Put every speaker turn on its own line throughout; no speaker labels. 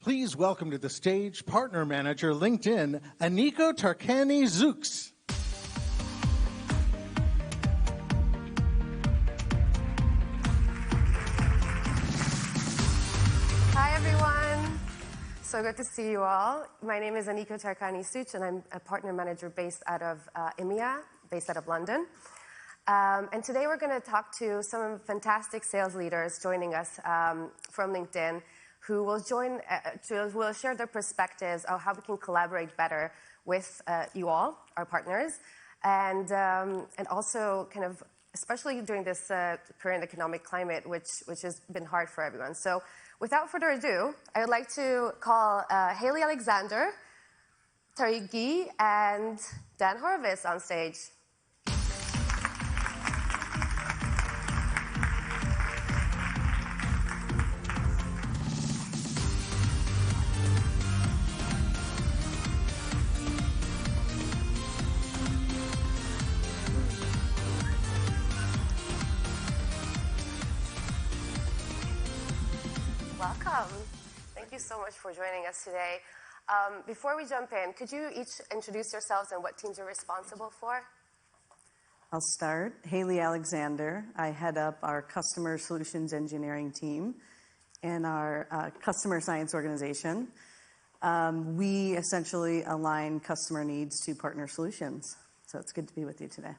Please welcome to the stage Partner Manager LinkedIn, Aniko Tarkani-Zooks.
Hi, everyone. So good to see you all. My name is Aniko Tarkani-Zooks, and I'm a Partner Manager based out of EMEA, based out of London. And today we're going to talk to some fantastic sales leaders joining us from LinkedIn, who will will share their perspectives on how we can collaborate better with you all, our partners, and also kind of, especially during this current economic climate, which has been hard for everyone. So without further ado, I would like to call Haley Alexander, Tariq Gee, and Dan Horowitz on stage. Welcome. Thank you so much for joining us today. Before we jump in, could you each introduce yourselves and what teams you're responsible for?
I'll start. Haley Alexander. I head up our Customer Solutions Engineering team and our Customer Science organization. We essentially align customer needs to partner solutions. So it's good to be with you today.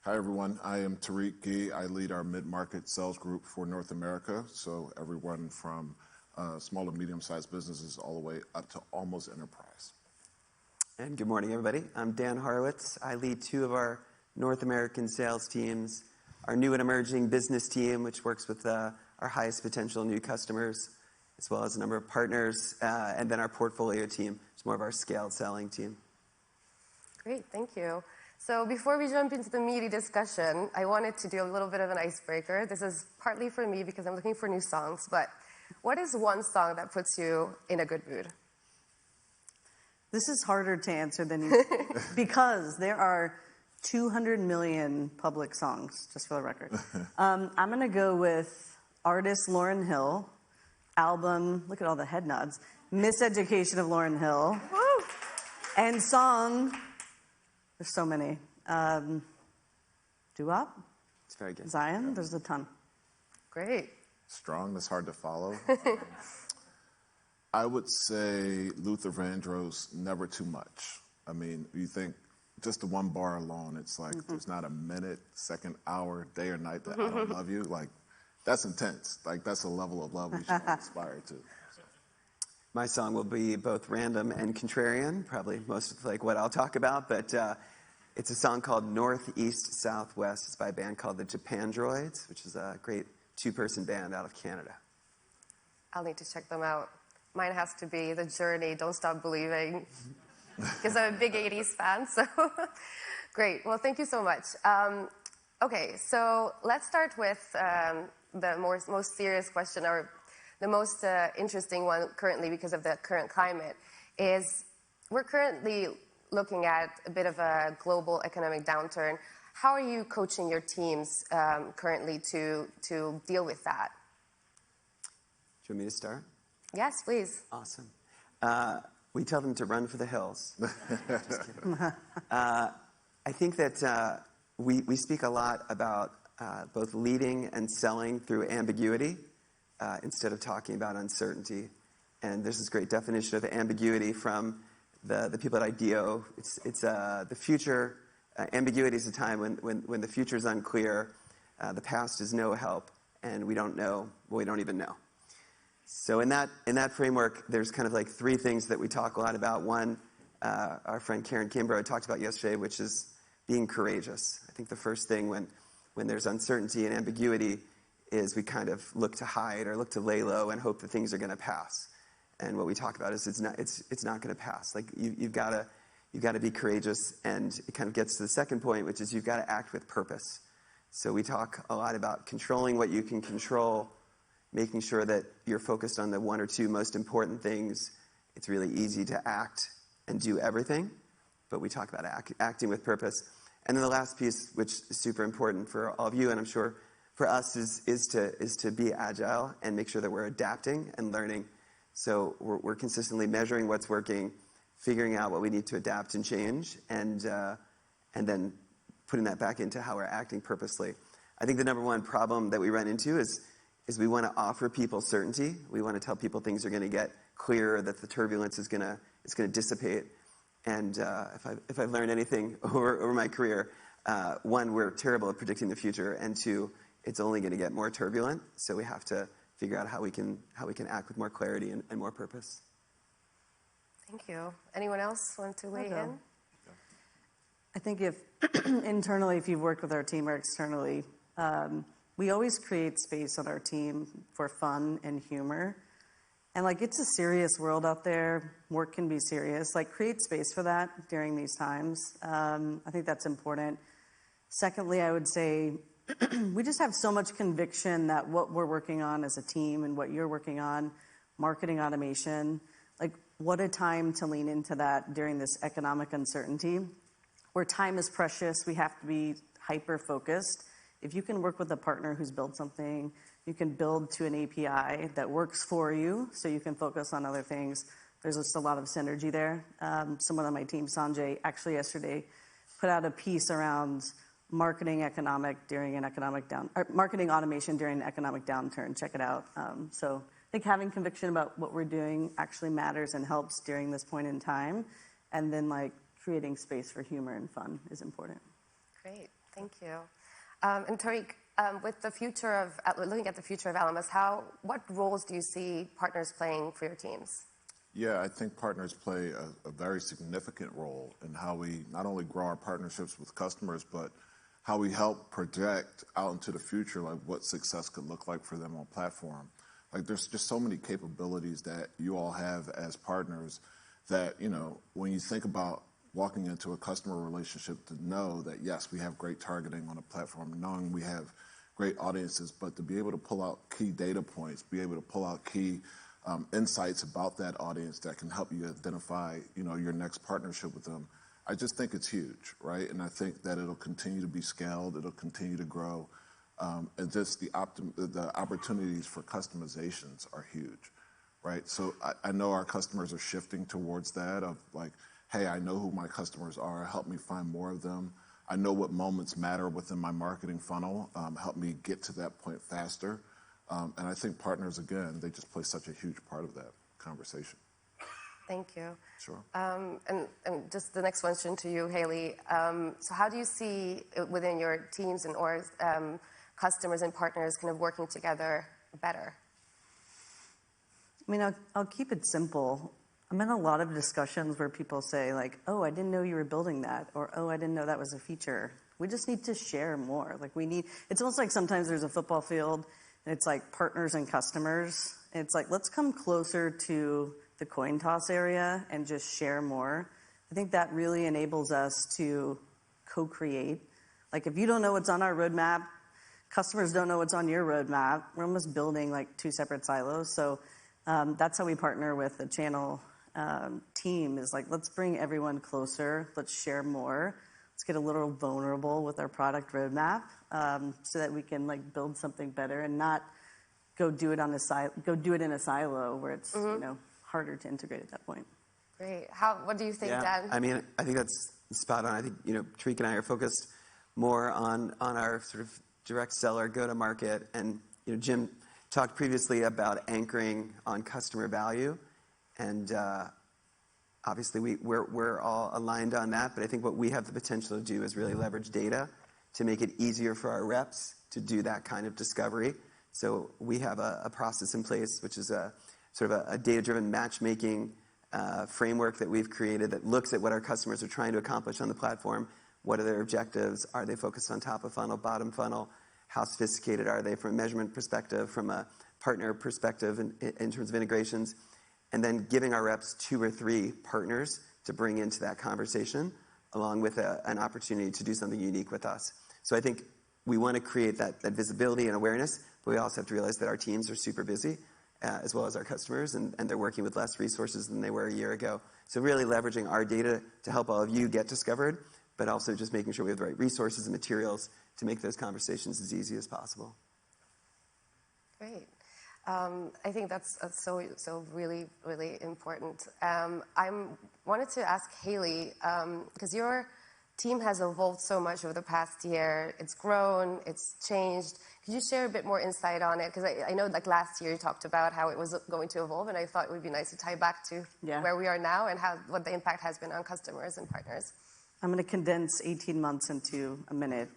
Hi, everyone. I am Tariq Gee. I lead our mid-market sales group for North America, so everyone from small and medium-sized businesses all the way up to almost enterprise.
And good morning, everybody. I'm Dan Horowitz. I lead two of our North American sales teams, our new and emerging business team, which works with our highest potential new customers, as well as a number of partners, and then our portfolio team, which is more of our scaled selling team.
Great, thank you. So before we jump into the meaty discussion, I wanted to do a little bit of an icebreaker. This is partly for me because I'm looking for new songs, but what is one song that puts you in a good mood?
This is harder to answer than you think because there are 200 million public songs, just for the record. I'm going to go with artist Lauryn Hill, album, look at all the head nods, Miseducation of Lauryn Hill, and song... There's so many. Doo-Wop?
It's very good.
Zion? There's a ton.
Great.
Strong, that's hard to follow. I would say Luther Vandross, Never Too Much. I mean, you think just the one bar alone, it's like there's not a minute, second, hour, day or night that I don't love you. Like, that's intense. Like, that's a level of love we should all aspire to.
My song will be both random and contrarian, probably most of like what I'll talk about, but it's a song called Northeast Southwest. It's by a band called the Japan Droids, which is a great two-person band out of Canada.
I'll need to check them out. Mine has to be The Journey, Don't Stop Believing, because I'm a big 80s fan, so great. Well, thank you so much. Okay, so let's start with the most serious question, or the most interesting one currently because of the current climate, is we're currently looking at a bit of a global economic downturn. How are you coaching your teams currently to deal with that?
Do you want me to start?
Yes, please.
Awesome. We tell them to run for the hills. Just kidding. I think that we speak a lot about both leading and selling through ambiguity. Instead of talking about uncertainty. And there's this great definition of ambiguity from the people at IDEO. It's the future. Ambiguity is a time when the future is unclear, the past is no help, and we don't know, well, we don't even know. So in that framework, there's kind of like three things that we talk a lot about. One, our friend Karen Kimbrough talked about yesterday, which is being courageous. I think the first thing when there's uncertainty and ambiguity is we kind of look to hide or look to lay low and hope that things are going to pass. And what we talk about is it's not going to pass. Like you've got to be courageous, and it kind of gets to the second point, which is you've got to act with purpose. So we talk a lot about controlling what you can control, making sure that you're focused on the one or two most important things. It's really easy to act and do everything, but we talk about acting with purpose. And then the last piece, which is super important for all of you, and I'm sure for us is to be agile and make sure that we're adapting and learning. So we're consistently measuring what's working, figuring out what we need to adapt and change, and then putting that back into how we're acting purposely. I think the number one problem that we run into is we want to offer people certainty. We want to tell people things are going to get clearer, that the turbulence is going to dissipate. And if I've learned anything over my career, one, we're terrible at predicting the future, and two, it's only going to get more turbulent. So we have to figure out how we can act with more clarity and more purpose.
Thank you. Anyone else want to weigh in?
I think if internally, if you've worked with our team or externally, we always create space on our team for fun and humor. And like, it's a serious world out there. Work can be serious. Like, create space for that during these times. I think that's important. Secondly, I would say we just have so much conviction that what we're working on as a team and what you're working on, marketing automation, like, what a time to lean into that during this economic uncertainty where time is precious. We have to be hyper-focused. If you can work with a partner who's built something, you can build to an API that works for you so you can focus on other things. There's just a lot of synergy there. Someone on my team, Sanjay, actually yesterday put out a piece around marketing automation during an economic downturn. Check it out. So I think having conviction about what we're doing actually matters and helps during this point in time. And then like creating space for humor and fun is important.
Great, thank you. And Tariq, with the future of looking at the future of LMS, what roles do you see partners playing for your teams?
Yeah, I think partners play a very significant role in how we not only grow our partnerships with customers, but how we help project out into the future, like what success could look like for them on platform. Like, there's just so many capabilities that you all have as partners that, you know, when you think about walking into a customer relationship, to know that, yes, we have great targeting on a platform, knowing we have great audiences, but to be able to pull out key data points, be able to pull out key insights about that audience that can help you identify, you know, your next partnership with them. I just think it's huge, right? And I think that it'll continue to be scaled, it'll continue to grow, and just the opportunities for customizations are huge, right? So I know our customers are shifting towards that of like, hey, I know who my customers are, help me find more of them. I know what moments matter within my marketing funnel, help me get to that point faster. And I think partners, again, they just play such a huge part of that conversation.
Thank you.
Sure.
And just the next question to you, Haley. So how do you see within your teams and orgs, customers and partners kind of working together better?
I mean, I'll keep it simple. I'm in a lot of discussions where people say like, oh, I didn't know you were building that, or oh, I didn't know that was a feature. We just need to share more. Like, it's almost like sometimes there's a football field and it's like partners and customers. And it's like, let's come closer to the coin toss area and just share more. I think that really enables us to co-create. Like, if you don't know what's on our roadmap, customers don't know what's on your roadmap. We're almost building like two separate silos. So that's how we partner with the channel team, is like, let's bring everyone closer. Let's share more. Let's get a little vulnerable with our product roadmap so that we can like build something better and not go do it in a silo where it's you know, harder to integrate at that point.
Great. What do you think, Dan?
I mean, I think that's spot on. I think, you know, Tariq and I are focused more on our sort of direct seller go-to-market. And, you know, Jim talked previously about anchoring on customer value. And obviously, we're all aligned on that. But I think what we have the potential to do is really leverage data to make it easier for our reps to do that kind of discovery. So we have a process in place, which is a sort of a data-driven matchmaking framework that we've created that looks at what our customers are trying to accomplish on the platform. What are their objectives? Are they focused on top of funnel, bottom funnel? How sophisticated are they from a measurement perspective, from a partner perspective in terms of integrations? And then giving our reps 2 or 3 partners to bring into that conversation, along with an opportunity to do something unique with us. So I think we want to create that visibility and awareness, but we also have to realize that our teams are super busy, as well as our customers, and they're working with less resources than they were a year ago. So really leveraging our data to help all of you get discovered, but also just making sure we have the right resources and materials to make those conversations as easy as possible.
Great. I think that's so really, really important. I wanted to ask Haley, because your team has evolved so much over the past year. It's grown, it's changed. Could you share a bit more insight on it? Because I know like last year you talked about how it was going to evolve, and I thought it would be nice to tie back to where we are now and what the impact has been on customers and partners.
I'm going to condense 18 months into a minute.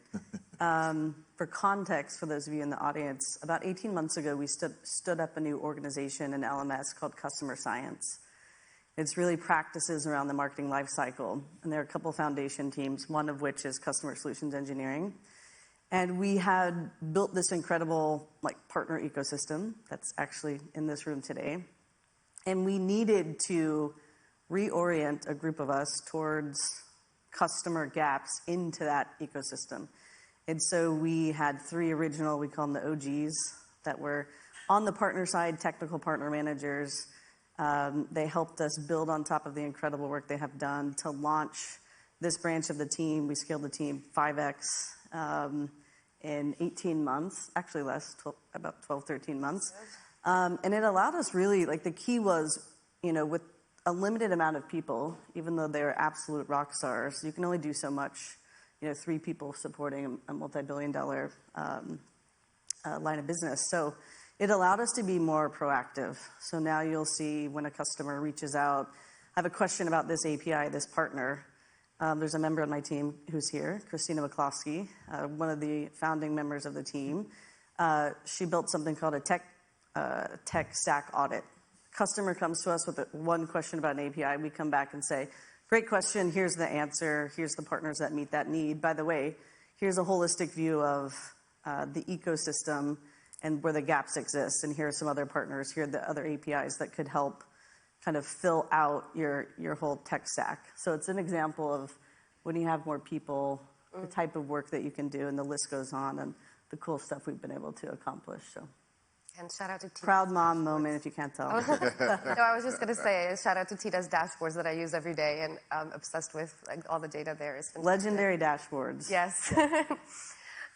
For context, for those of you in the audience, about 18 months ago, we stood up a new organization in LMS called Customer Science. It's really practices around the marketing lifecycle, and there are a couple foundation teams, one of which is Customer Solutions Engineering. And we had built this incredible partner ecosystem that's actually in this room today. And we needed to reorient a group of us towards customer gaps into that ecosystem. And so we had 3 original, we call them the OGs, that were on the partner side, technical partner managers. They helped us build on top of the incredible work they have done to launch this branch of the team. We scaled the team 5x in 18 months, actually less, about 12, 13 months. And it allowed us really, the key was, with a limited amount of people, even though they're absolute rock stars, you can only do so much. 3 people supporting a multi-billion-dollar line of business. So it allowed us to be more proactive. So now you'll see when a customer reaches out, I have a question about this API, this partner. There's a member on my team who's here, Christina McCloskey, one of the founding members of the team. She built something called a tech stack audit. Customer comes to us with one question about an API. We come back and say, great question. Here's the answer. Here's the partners that meet that need. By the way, here's a holistic view of the ecosystem and where the gaps exist. And here are some other partners. Here are the other APIs that could help kind of fill out your whole tech stack. So it's an example of when you have more people, the type of work that you can do, and the list goes on, and the cool stuff we've been able to accomplish. So.
And shout out to Tita's
proud mom
dashboards.
moment, if you can't tell.
No, I was just going to say, shout out to Tita's dashboards that I use every day, and I'm obsessed with all the data there. Is
legendary dashboards.
Yes.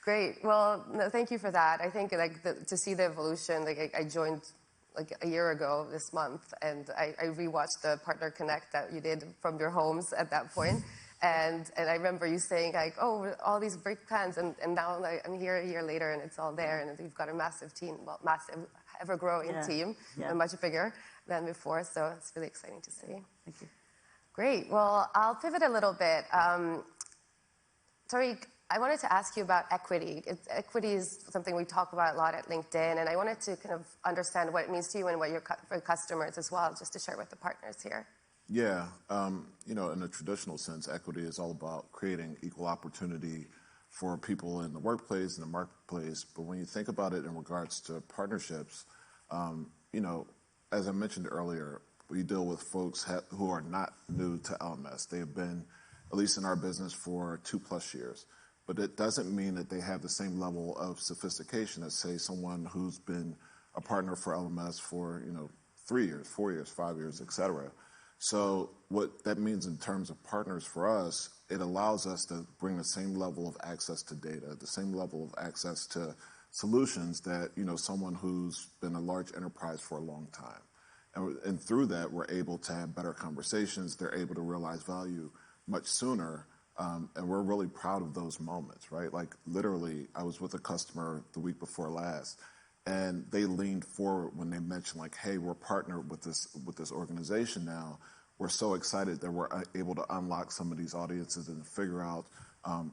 Great. Well, no, thank you for that. I think to see the evolution, I joined a year ago this month, and I rewatched the Partner Connect that you did from your homes at that point. And I remember you saying all these great plans, and now I'm here a year later, and it's all there, and we've got a massive team, massive, ever-growing team, and much bigger than before. So it's really exciting to see.
Thank you.
Great. Well, I'll pivot a little bit. Tariq, I wanted to ask you about equity. Equity is something we talk about a lot at LinkedIn, and I wanted to kind of understand what it means to you and what for customers as well, just to share with the partners here.
Yeah, in a traditional sense, equity is all about creating equal opportunity for people in the workplace and the marketplace. But when you think about it in regards to partnerships, as I mentioned earlier, we deal with folks who are not new to LMS. They have been, at least in our business, for 2+ years. But it doesn't mean that they have the same level of sophistication as, say, someone who's been a partner for LMS for 3 years, 4 years, 5 years, et cetera. So what that means in terms of partners for us, it allows us to bring the same level of access to data, the same level of access to solutions that someone who's been a large enterprise for a long time. And through that, we're able to have better conversations. They're able to realize value much sooner. And we're really proud of those moments, right? Like literally, I was with a customer the week before last, and they leaned forward when they mentioned hey, we're partnered with this organization now. We're so excited that we're able to unlock some of these audiences and figure out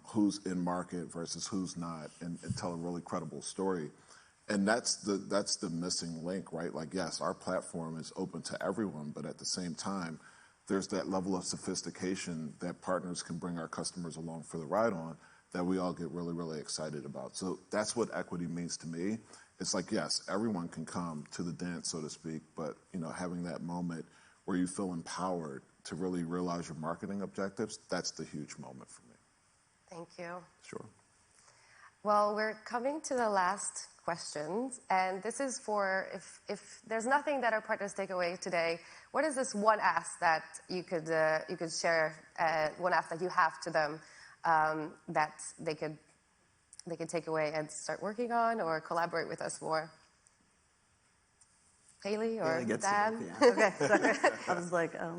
who's in market versus who's not, and tell a really credible story. And that's the missing link, right? Yes, our platform is open to everyone, but at the same time, there's that level of sophistication that partners can bring our customers along for the ride on that we all get really, really excited about. So that's what equity means to me. It's yes, everyone can come to the dance, so to speak, but having that moment where you feel empowered to really realize your marketing objectives, that's the huge moment for me.
Thank you.
Sure.
Well, we're coming to the last questions, and this is for if there's nothing that our partners take away today, what is this one ask that you could share, one ask that you have to them that they could take away and start working on or collaborate with us more. Haley or
Haley gets to
Dan?
go,
Okay, sorry. I was like, I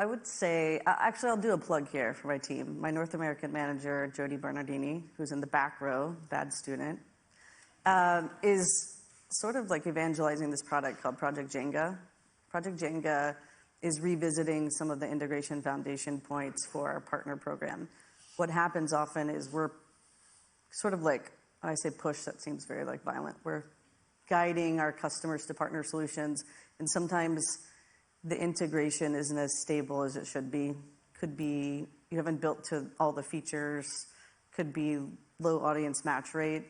would say, actually, I'll do a plug here for my team. My North American manager, Jody Bernardini, who's in the back row, bad student, is sort of like evangelizing this product called Project Jenga. Project Jenga is revisiting some of the integration foundation points for our partner program. What happens often is we're sort of like, when I say push, that seems very like violent. We're guiding our customers to partner solutions, and sometimes the integration isn't as stable as it should be. Could be you haven't built to all the features, could be low audience match rate.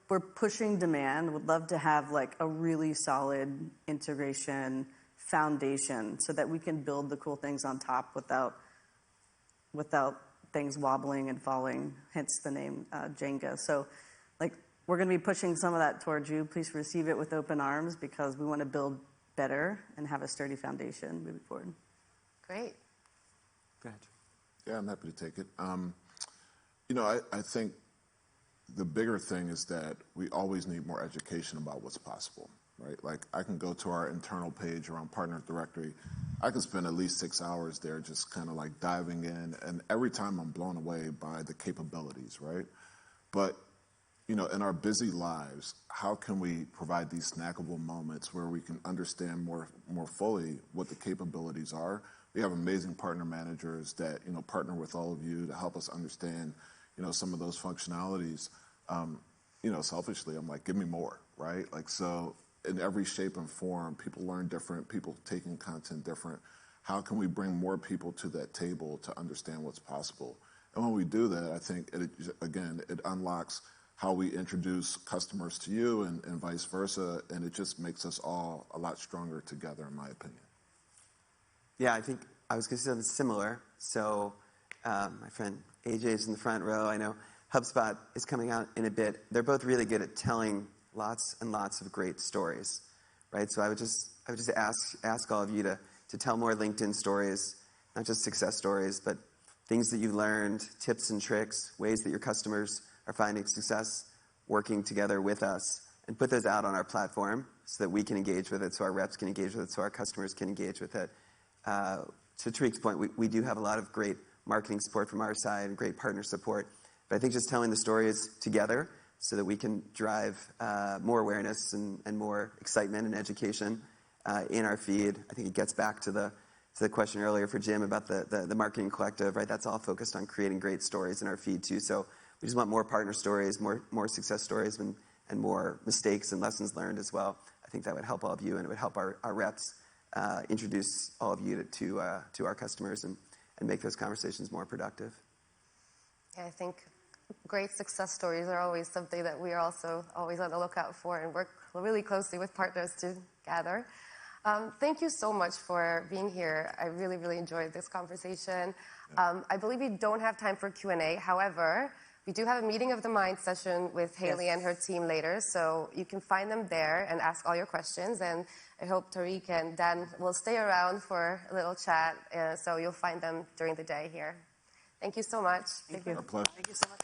We're pushing demand. Would love to have like a really solid integration foundation so that we can build the cool things on top without things wobbling and falling, hence the name Jenga. So like we're going to be pushing some of that towards you. Please receive it with open arms because we want to build better and have a sturdy foundation moving forward.
Great.
Go ahead.
Yeah, I'm happy to take it. I think the bigger thing is that we always need more education about what's possible, right? Like I can go to our internal page around Partner Directory. I can spend at least 6 hours there just kind of like diving in. And every time I'm blown away by the capabilities, right? But, in our busy lives, how can we provide these snackable moments where we can understand more fully what the capabilities are? We have amazing partner managers that, partner with all of you to help us understand, some of those functionalities. Selfishly, I'm like, give me more, right? Like, so in every shape and form, people learn different, people taking content different. How can we bring more people to that table to understand what's possible? And when we do that, I think, it unlocks how we introduce customers to you and vice versa, and it just makes us all a lot stronger together, in my opinion.
Yeah, I think I was going to say something similar. So my friend AJ is in the front row. I know HubSpot is coming out in a bit. They're both really good at telling lots and lots of great stories, right? So I would just ask all of you to tell more LinkedIn stories, not just success stories, but things that you've learned, tips and tricks, ways that your customers are finding success working together with us, and put those out on our platform so that we can engage with it, so our reps can engage with it, so our customers can engage with it. To Tariq's point, we do have a lot of great marketing support from our side and great partner support. But I think just telling the stories together so that we can drive more awareness and more excitement and education in our feed. I think it gets back to the question earlier for Jim about the marketing collective, right? That's all focused on creating great stories in our feed too. So we just want more partner stories, more success stories, and more mistakes and lessons learned as well. I think that would help all of you, and it would help our reps introduce all of you to our customers and make those conversations more productive.
Yeah, I think great success stories are always something that we are also always on the lookout for and work really closely with partners to gather. Thank you so much for being here. I really, really enjoyed this conversation. I believe we don't have time for Q&A. However, we do have a meeting of the mind session with Haley and her team later, so you can find them there and ask all your questions. And I hope Tariq and Dan will stay around for a little chat, so you'll find them during the day here. Thank you so much.
Thank you.
Our pleasure.
Thank you so much.